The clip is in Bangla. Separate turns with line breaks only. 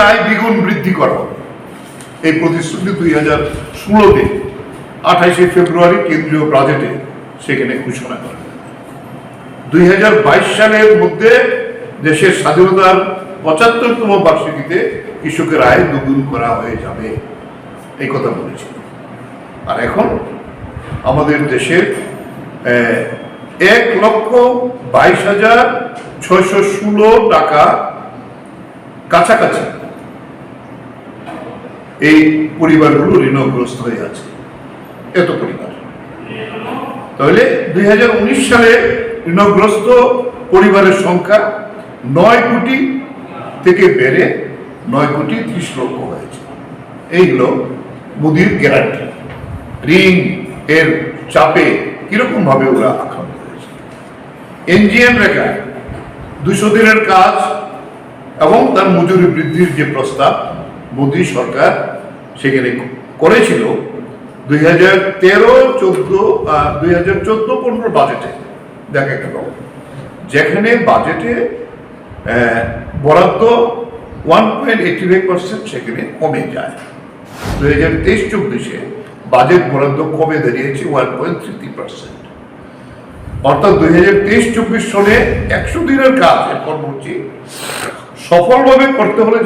আয় দ্বিগুণ বৃদ্ধি করা হবে। এই প্রতিশ্রুতি 2016-তে 28শে ফেব্রুয়ারি কেন্দ্রীয় বাজেটে সেখানে ঘোষণা করা হয়। 2022 সালের মধ্যে দেশের স্বাধীনতার 75তম বার্ষিকীতে কৃষকের আয় দ্বিগুণ করা হয়ে যাবে, এই কথা বলেছিল। আর এখন আমাদের দেশের 1,22,616 টাকা কাছাকাছি এই পরিবারগুলো ঋণগ্রস্ত হয়ে আছে, এত পরিবার। তাহলে 2019 সালে ঋণগ্রস্ত পরিবারের সংখ্যা 9 কোটি থেকে বেড়ে 9,30,00,000 হয়েছে। এই হলো মোদির গ্যারান্টি। ঋণ এর চাপে কিরকম ভাবে ওরা আক্রান্ত হয়েছে। এনজিএম রেখায় 200 দিনের কাজ এবং তার মজুরি বৃদ্ধির যে প্রস্তাব মোদী সরকার সেখানে করেছিল 2013-14 বাজেটে, দেখা গেল যেখানে বাজেটে বরাদ্দ 1.85% সেখানে কমে যায়। 2023-24-এ বাজেট বরাদ্দ কমে দাঁড়িয়েছে 1.33%। অর্থাৎ 2023-24 সনে 100 দিনের কাজ কর্মসূচি সফলভাবে করতে হলে